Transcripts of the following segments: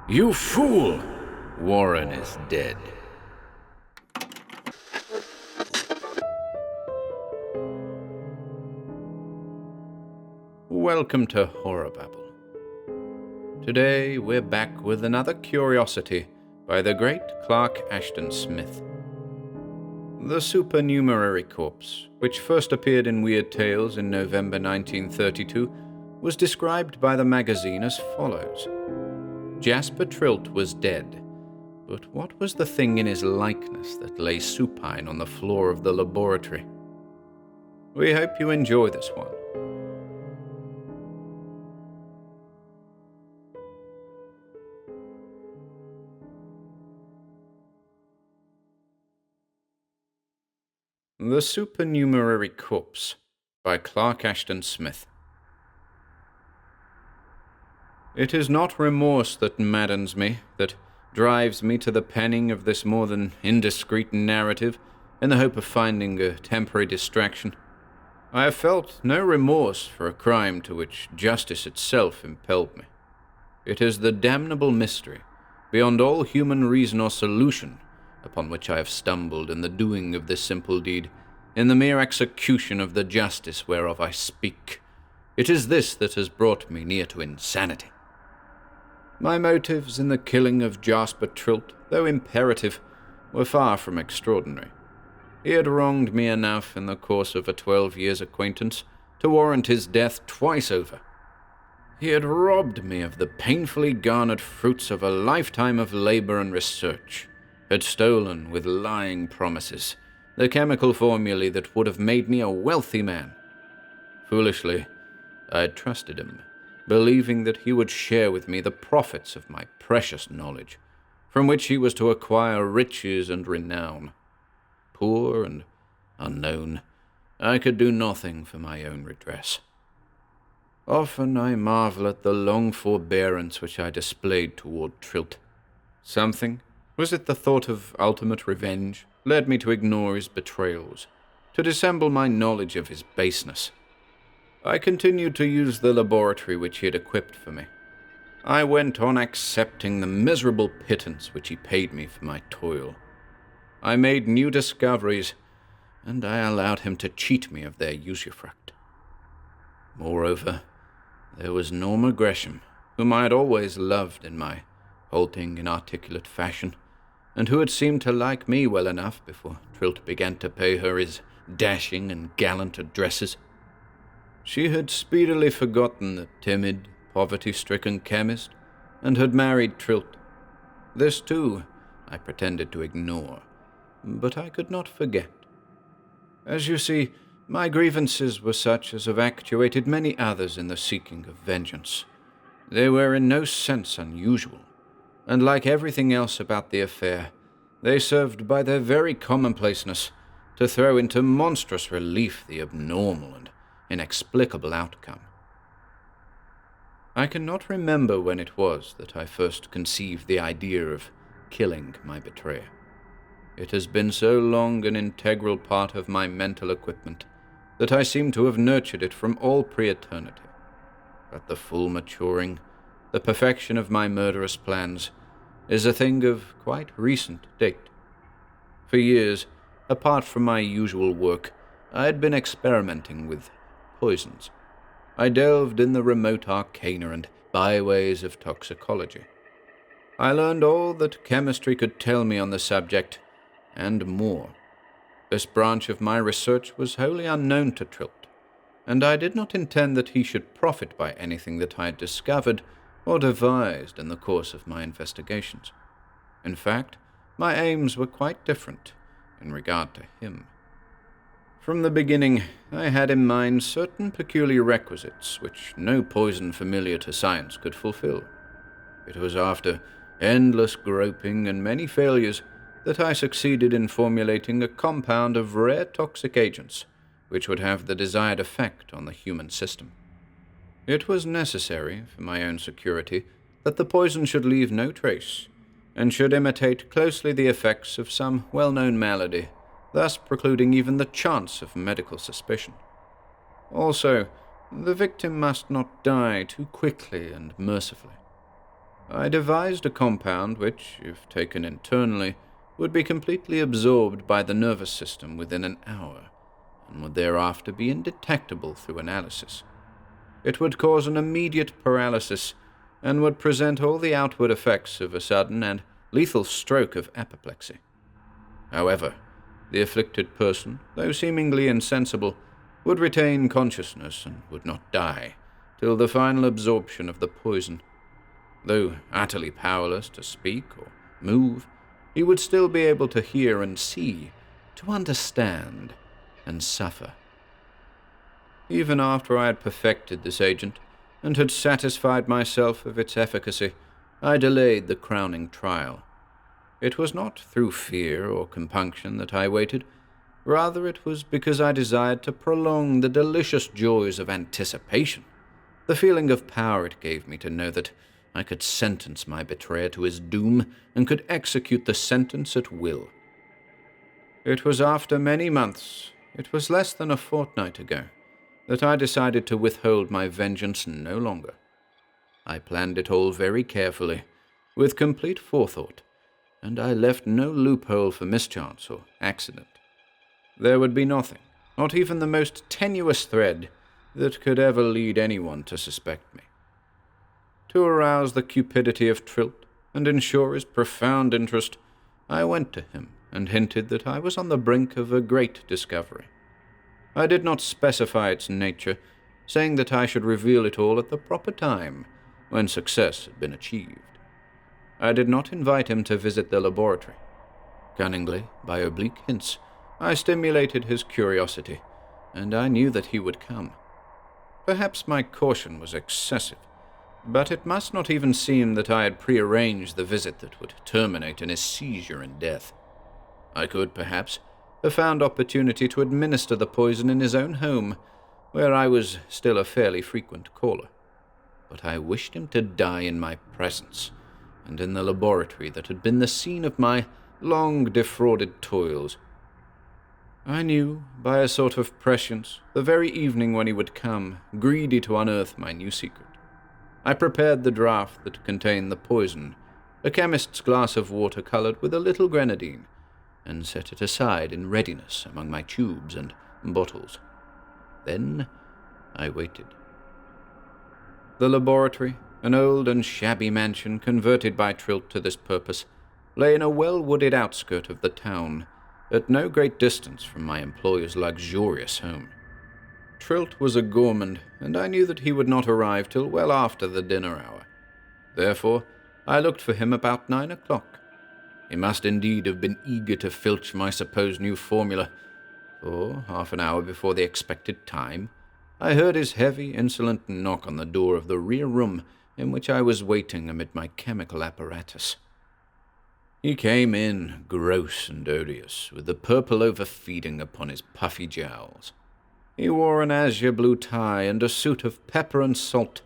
You fool! Warren is dead. Welcome to HorrorBabble. Today we're back with another curiosity by the great Clark Ashton Smith. The Supernumerary Corpse, which first appeared in Weird Tales in November 1932, was described by the magazine as follows. Jasper Trilt was dead, but what was the thing in his likeness that lay supine on the floor of the laboratory? We hope you enjoy this one. The Supernumerary Corpse by Clark Ashton Smith. It is not remorse that maddens me, that drives me to the penning of this more than indiscreet narrative in the hope of finding a temporary distraction. I have felt no remorse for a crime to which justice itself impelled me. It is the damnable mystery, beyond all human reason or solution, upon which I have stumbled in the doing of this simple deed, in the mere execution of the justice whereof I speak. It is this that has brought me near to insanity. My motives in the killing of Jasper Trilt, though imperative, were far from extraordinary. He had wronged me enough in the course of a 12-years acquaintance to warrant his death twice over. He had robbed me of the painfully garnered fruits of a lifetime of labor and research, had stolen, with lying promises, the chemical formulae that would have made me a wealthy man. Foolishly, I had trusted him, believing that he would share with me the profits of my precious knowledge, from which he was to acquire riches and renown. Poor and unknown, I could do nothing for my own redress. Often I marvel at the long forbearance which I displayed toward Trilt. Something, was it the thought of ultimate revenge, led me to ignore his betrayals, to dissemble my knowledge of his baseness. I continued to use the laboratory which he had equipped for me. I went on accepting the miserable pittance which he paid me for my toil. I made new discoveries, and I allowed him to cheat me of their usufruct. Moreover, there was Norma Gresham, whom I had always loved in my halting, inarticulate fashion, and who had seemed to like me well enough before Trilt began to pay her his dashing and gallant addresses. She had speedily forgotten the timid, poverty-stricken chemist, and had married Trilt. This, too, I pretended to ignore, but I could not forget. As you see, my grievances were such as have actuated many others in the seeking of vengeance. They were in no sense unusual, and like everything else about the affair, they served by their very commonplaceness to throw into monstrous relief the abnormal and inexplicable outcome. I cannot remember when it was that I first conceived the idea of killing my betrayer. It has been so long an integral part of my mental equipment that I seem to have nurtured it from all pre-eternity. But the full maturing, the perfection of my murderous plans, is a thing of quite recent date. For years, apart from my usual work, I had been experimenting with poisons. I delved in the remote arcana and byways of toxicology. I learned all that chemistry could tell me on the subject, and more. This branch of my research was wholly unknown to Trilt, and I did not intend that he should profit by anything that I had discovered or devised in the course of my investigations. In fact, my aims were quite different in regard to him. From the beginning, I had in mind certain peculiar requisites which no poison familiar to science could fulfill. It was after endless groping and many failures that I succeeded in formulating a compound of rare toxic agents which would have the desired effect on the human system. It was necessary, for my own security, that the poison should leave no trace, and should imitate closely the effects of some well-known malady, thus precluding even the chance of medical suspicion. Also, the victim must not die too quickly and mercifully. I devised a compound which, if taken internally, would be completely absorbed by the nervous system within an hour, and would thereafter be indetectable through analysis. It would cause an immediate paralysis, and would present all the outward effects of a sudden and lethal stroke of apoplexy. However, the afflicted person, though seemingly insensible, would retain consciousness and would not die till the final absorption of the poison. Though utterly powerless to speak or move, he would still be able to hear and see, to understand and suffer. Even after I had perfected this agent and had satisfied myself of its efficacy, I delayed the crowning trial. It was not through fear or compunction that I waited. Rather, it was because I desired to prolong the delicious joys of anticipation, the feeling of power it gave me to know that I could sentence my betrayer to his doom and could execute the sentence at will. It was after many months, it was less than a fortnight ago, that I decided to withhold my vengeance no longer. I planned it all very carefully, with complete forethought, and I left no loophole for mischance or accident. There would be nothing, not even the most tenuous thread, that could ever lead anyone to suspect me. To arouse the cupidity of Trilt and ensure his profound interest, I went to him and hinted that I was on the brink of a great discovery. I did not specify its nature, saying that I should reveal it all at the proper time, when success had been achieved. I did not invite him to visit the laboratory. Cunningly, by oblique hints, I stimulated his curiosity, and I knew that he would come. Perhaps my caution was excessive, but it must not even seem that I had prearranged the visit that would terminate in his seizure and death. I could, perhaps, have found opportunity to administer the poison in his own home, where I was still a fairly frequent caller. But I wished him to die in my presence, and in the laboratory that had been the scene of my long-defrauded toils. I knew, by a sort of prescience, the very evening when he would come, greedy to unearth my new secret. I prepared the draught that contained the poison, a chemist's glass of water colored with a little grenadine, and set it aside in readiness among my tubes and bottles. Then I waited. The laboratory, an old and shabby mansion converted by Trilt to this purpose, lay in a well-wooded outskirt of the town, at no great distance from my employer's luxurious home. Trilt was a gourmand, and I knew that he would not arrive till well after the dinner hour. Therefore, I looked for him about 9 o'clock. He must indeed have been eager to filch my supposed new formula, for half an hour before the expected time, I heard his heavy, insolent knock on the door of the rear room in which I was waiting amid my chemical apparatus. He came in, gross and odious, with the purple overfeeding upon his puffy jowls. He wore an azure blue tie and a suit of pepper and salt,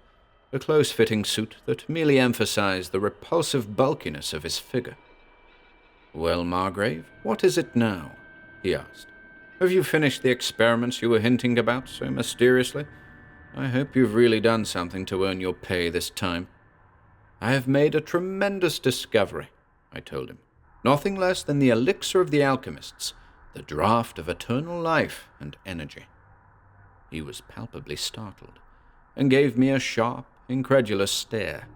a close-fitting suit that merely emphasized the repulsive bulkiness of his figure. "Well, Margrave, what is it now?" he asked. "Have you finished the experiments you were hinting about so mysteriously? I hope you've really done something to earn your pay this time." "I have made a tremendous discovery," I told him. "Nothing less than the elixir of the alchemists, the draught of eternal life and energy." He was palpably startled, and gave me a sharp, incredulous stare.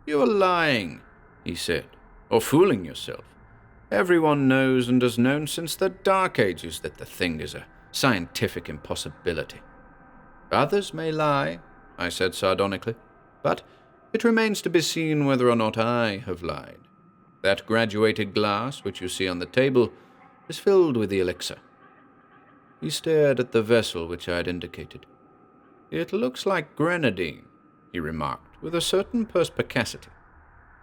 "You are lying," he said, "or fooling yourself. Everyone knows and has known since the Dark Ages that the thing is a scientific impossibility." "Others may lie," I said sardonically, "but it remains to be seen whether or not I have lied. That graduated glass which you see on the table is filled with the elixir." He stared at the vessel which I had indicated. "It looks like grenadine," he remarked, with a certain perspicacity.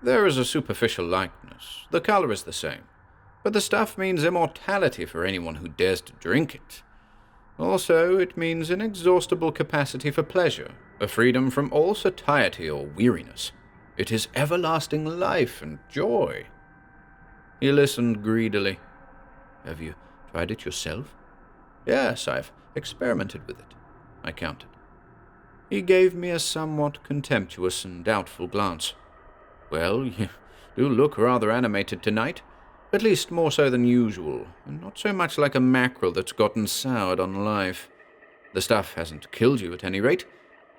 "There is a superficial likeness. The color is the same. But the stuff means immortality for anyone who dares to drink it. Also, it means inexhaustible capacity for pleasure, a freedom from all satiety or weariness. It is everlasting life and joy." He listened greedily. "Have you tried it yourself?" "Yes, I've experimented with it," I countered. He gave me a somewhat contemptuous and doubtful glance. Well, you do look rather animated tonight. At least more so than usual, and not so much like a mackerel that's gotten soured on life. The stuff hasn't killed you at any rate,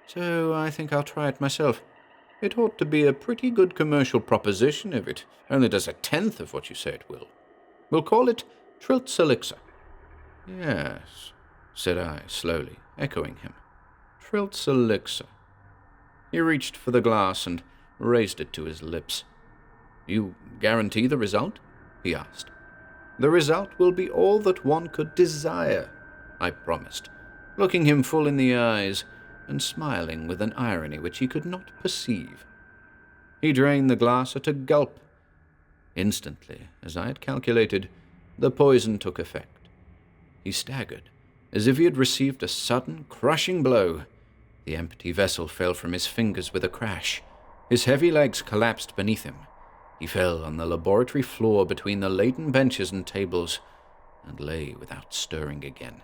so I think I'll try it myself. It ought to be a pretty good commercial proposition if it only does 1/10 of what you say it will. We'll call it Trilt's Elixir. Yes, said I slowly, echoing him. Trilt's Elixir. He reached for the glass and raised it to his lips. You guarantee the result? He asked. The result will be all that one could desire, I promised, looking him full in the eyes and smiling with an irony which he could not perceive. He drained the glass at a gulp. Instantly, as I had calculated, the poison took effect. He staggered, as if he had received a sudden, crushing blow. The empty vessel fell from his fingers with a crash. His heavy legs collapsed beneath him. He fell on the laboratory floor between the laden benches and tables, and lay without stirring again.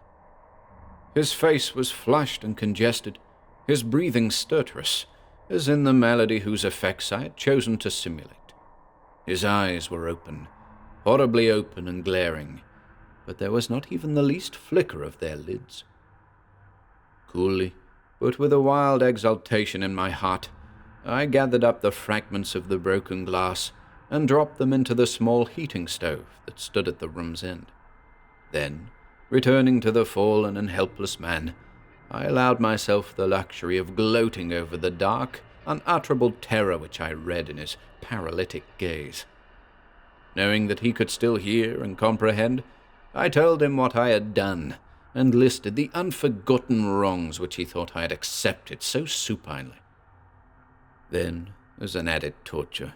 His face was flushed and congested, his breathing stertorous, as in the malady whose effects I had chosen to simulate. His eyes were open, horribly open and glaring, but there was not even the least flicker of their lids. Coolly, but with a wild exultation in my heart, I gathered up the fragments of the broken glass and dropped them into the small heating stove that stood at the room's end. Then, returning to the fallen and helpless man, I allowed myself the luxury of gloating over the dark, unutterable terror which I read in his paralytic gaze. Knowing that he could still hear and comprehend, I told him what I had done, and listed the unforgotten wrongs which he thought I had accepted so supinely. Then, as an added torture,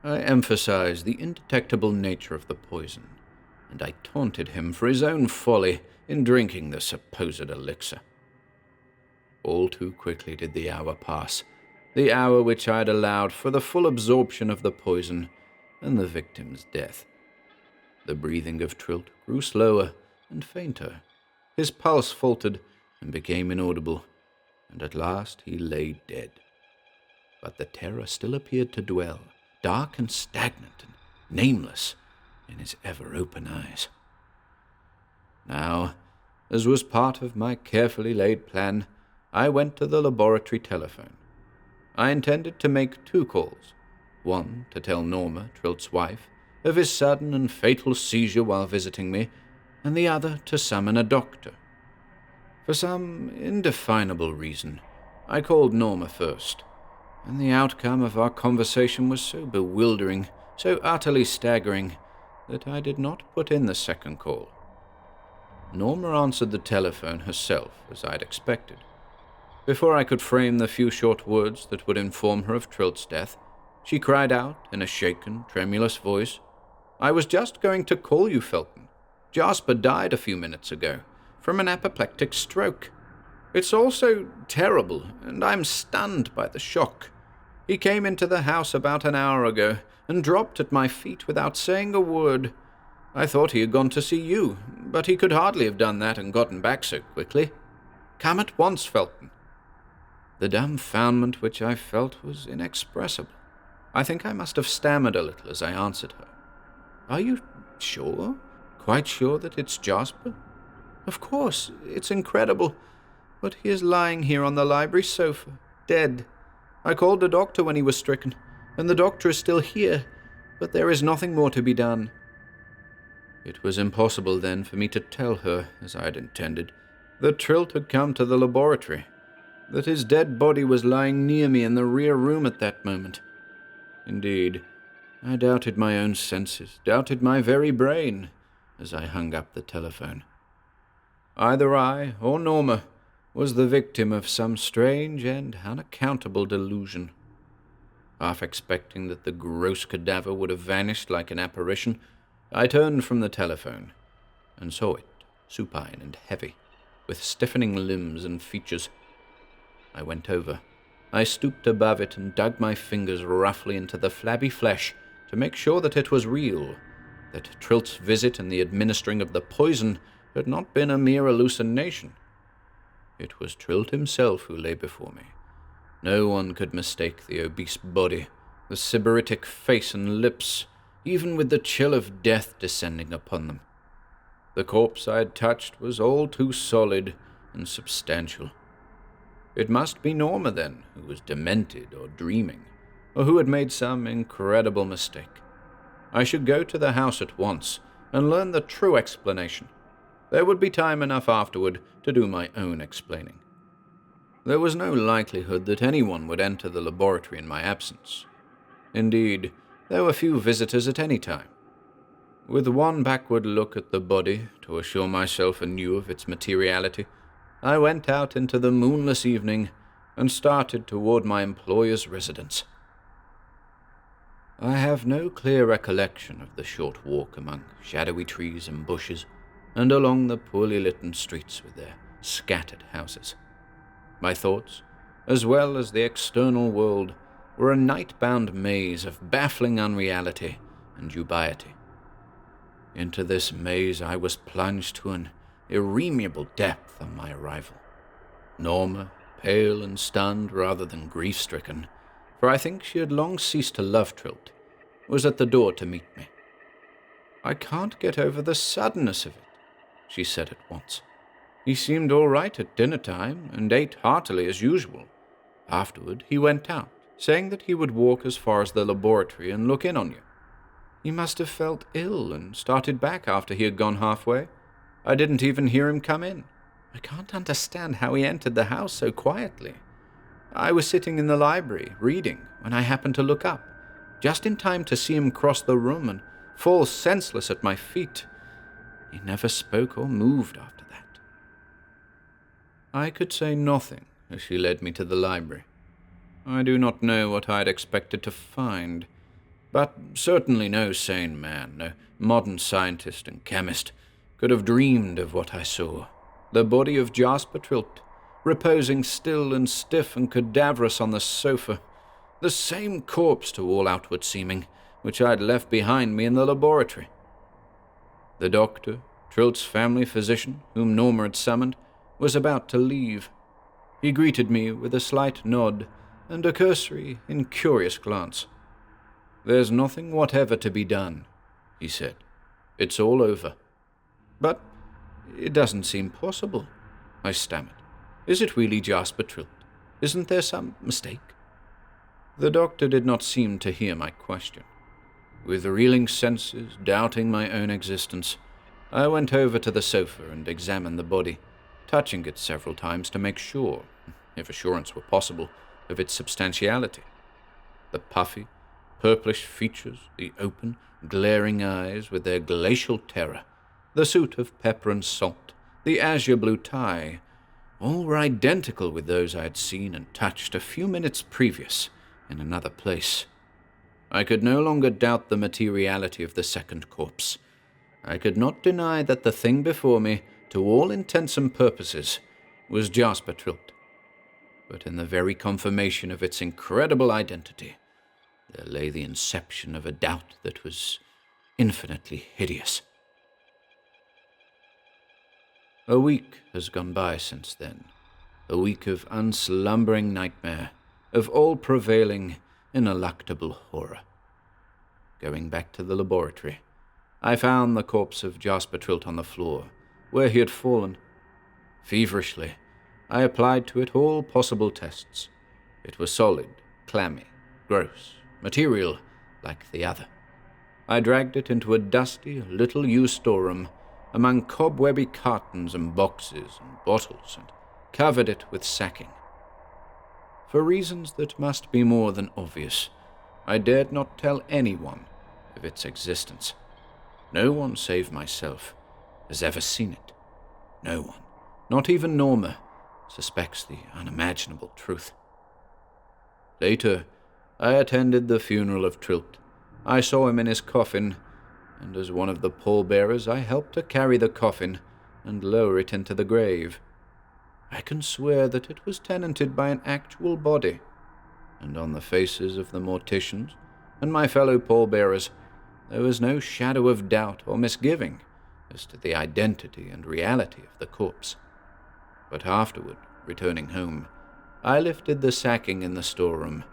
I emphasized the indetectable nature of the poison, and I taunted him for his own folly in drinking the supposed elixir. All too quickly did the hour pass, the hour which I had allowed for the full absorption of the poison and the victim's death. The breathing of Trilt grew slower and fainter. His pulse faltered and became inaudible, and at last he lay dead. But the terror still appeared to dwell, dark and stagnant and nameless, in his ever-open eyes. Now, as was part of my carefully laid plan, I went to the laboratory telephone. I intended to make 2 calls, one to tell Norma, Trilt's wife, of his sudden and fatal seizure while visiting me, and the other to summon a doctor. For some indefinable reason, I called Norma first, and the outcome of our conversation was so bewildering, so utterly staggering, that I did not put in the second call. Norma answered the telephone herself, as I had expected. Before I could frame the few short words that would inform her of Trilt's death, she cried out in a shaken, tremulous voice, "I was just going to call you, Felton. Jasper died a few minutes ago, from an apoplectic stroke. It's all so terrible, and I'm stunned by the shock. He came into the house about an hour ago, and dropped at my feet without saying a word. I thought he had gone to see you, but he could hardly have done that and gotten back so quickly. Come at once, Felton." The dumbfoundment which I felt was inexpressible. I think I must have stammered a little as I answered her. "Are you sure? Quite sure that it's Jasper? Of course, it's incredible, but he is lying here on the library sofa, dead. I called a doctor when he was stricken, and the doctor is still here, but there is nothing more to be done." It was impossible then for me to tell her, as I had intended, that Trilt had come to the laboratory, that his dead body was lying near me in the rear room at that moment. Indeed, I doubted my own senses, doubted my very brain, as I hung up the telephone. Either I or Norma was the victim of some strange and unaccountable delusion. Half expecting that the gross cadaver would have vanished like an apparition, I turned from the telephone and saw it, supine and heavy, with stiffening limbs and features. I went over. I stooped above it and dug my fingers roughly into the flabby flesh to make sure that it was real, that Trilt's visit and the administering of the poison had not been a mere hallucination. It was Trilt himself who lay before me. No one could mistake the obese body the sybaritic face and lips, even with the chill of death descending upon them. The corpse I had touched was all too solid and substantial. It must be Norma, then, who was demented or dreaming, or who had made some incredible mistake. I should go to the house at once and learn the true explanation. There would be time enough afterward to do my own explaining. There was no likelihood that anyone would enter the laboratory in my absence. Indeed, there were few visitors at any time. With one backward look at the body to assure myself anew of its materiality, I went out into the moonless evening and started toward my employer's residence. I have no clear recollection of the short walk among shadowy trees and bushes, and along the poorly lit streets with their scattered houses. My thoughts, as well as the external world, were a night-bound maze of baffling unreality and dubiety. Into this maze I was plunged to an irremeable depth on my arrival. Norma, pale and stunned rather than grief-stricken, for I think she had long ceased to love Trilt, was at the door to meet me. "I can't get over the suddenness of it," she said at once. "He seemed all right at dinner-time and ate heartily as usual. Afterward he went out, saying that he would walk as far as the laboratory and look in on you. He must have felt ill and started back after he had gone halfway. I didn't even hear him come in. I can't understand how he entered the house so quietly. I was sitting in the library, reading, when I happened to look up, just in time to see him cross the room and fall senseless at my feet. He never spoke or moved after that." I could say nothing as she led me to the library. I do not know what I had expected to find, but certainly no sane man, no modern scientist and chemist, could have dreamed of what I saw. The body of Jasper Trilt, reposing still and stiff and cadaverous on the sofa, the same corpse to all outward seeming, which I had left behind me in the laboratory. The doctor, Trilt's family physician, whom Norma had summoned, was about to leave. He greeted me with a slight nod and a cursory, incurious glance. "There's nothing whatever to be done," he said. "It's all over." "But it doesn't seem possible," I stammered. "Is it really Jasper Trilt? Isn't there some mistake?" The doctor did not seem to hear my question. With reeling senses, doubting my own existence, I went over to the sofa and examined the body, touching it several times to make sure, if assurance were possible, of its substantiality. The puffy, purplish features, the open, glaring eyes with their glacial terror, the suit of pepper and salt, the azure blue tie, all were identical with those I had seen and touched a few minutes previous in another place. I could no longer doubt the materiality of the second corpse. I could not deny that the thing before me, to all intents and purposes, was Jasper Trilt. But in the very confirmation of its incredible identity, there lay the inception of a doubt that was infinitely hideous. A week has gone by since then, a week of unslumbering nightmare, of all-prevailing, ineluctable horror. Going back to the laboratory, I found the corpse of Jasper Trilt on the floor, where he had fallen. Feverishly, I applied to it all possible tests. It was solid, clammy, gross, material like the other. I dragged it into a dusty, little-used storeroom among cobwebby cartons and boxes and bottles and covered it with sacking. For reasons that must be more than obvious, I dared not tell anyone of its existence. No one save myself has ever seen it. No one, not even Norma, suspects the unimaginable truth. Later, I attended the funeral of Trilt. I saw him in his coffin, and as one of the pallbearers I helped to carry the coffin and lower it into the grave. I can swear that it was tenanted by an actual body, and on the faces of the morticians and my fellow pallbearers there was no shadow of doubt or misgiving as to the identity and reality of the corpse. But afterward, returning home, I lifted the sacking in the storeroom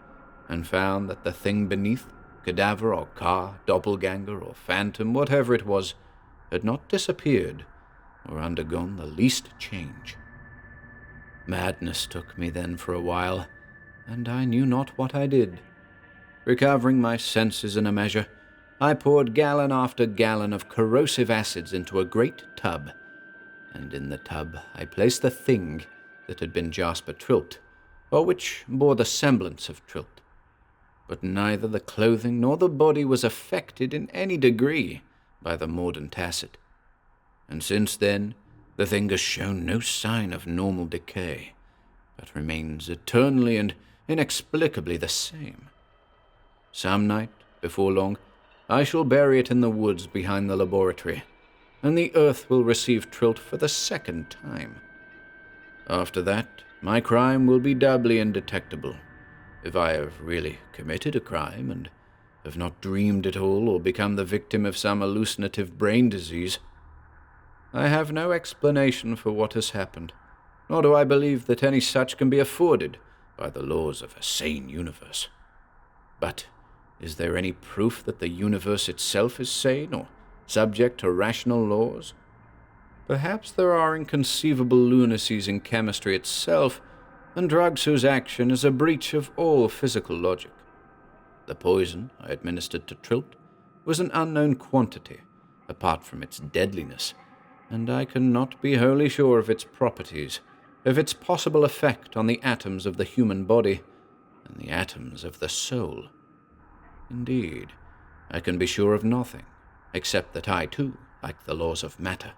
and found that the thing beneath, cadaver or car, doppelganger or phantom, whatever it was, had not disappeared or undergone the least change. Madness took me then for a while, and I knew not what I did. Recovering my senses in a measure, I poured gallon after gallon of corrosive acids into a great tub, and in the tub I placed the thing that had been Jasper Trilt, or which bore the semblance of Trilt. But neither the clothing nor the body was affected in any degree by the mordant acid, and since then the thing has shown no sign of normal decay, but remains eternally and inexplicably the same. Some night, before long, I shall bury it in the woods behind the laboratory, and the earth will receive Trilt for the second time. After that, my crime will be doubly indetectable, if I have really committed a crime and have not dreamed it all or become the victim of some hallucinative brain disease. I have no explanation for what has happened, nor do I believe that any such can be afforded by the laws of a sane universe. But is there any proof that the universe itself is sane or subject to rational laws? Perhaps there are inconceivable lunacies in chemistry itself, and drugs whose action is a breach of all physical logic. The poison I administered to Trilt was an unknown quantity, apart from its deadliness, and I cannot be wholly sure of its properties, of its possible effect on the atoms of the human body and the atoms of the soul. Indeed, I can be sure of nothing, except that I too, like the laws of matter,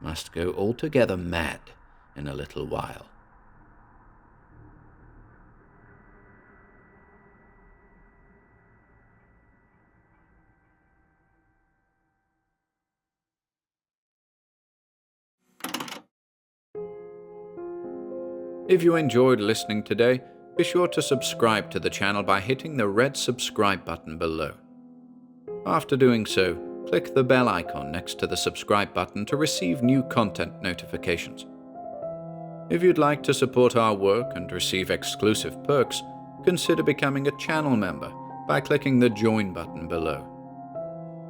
must go altogether mad in a little while. If you enjoyed listening today, be sure to subscribe to the channel by hitting the red subscribe button below. After doing so, click the bell icon next to the subscribe button to receive new content notifications. If you'd like to support our work and receive exclusive perks, consider becoming a channel member by clicking the join button below.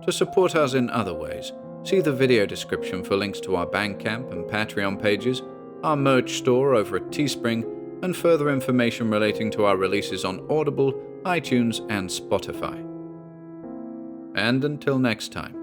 To support us in other ways, see the video description for links to our Bandcamp and Patreon pages, our merch store over at Teespring, and further information relating to our releases on Audible, iTunes, and Spotify. And until next time,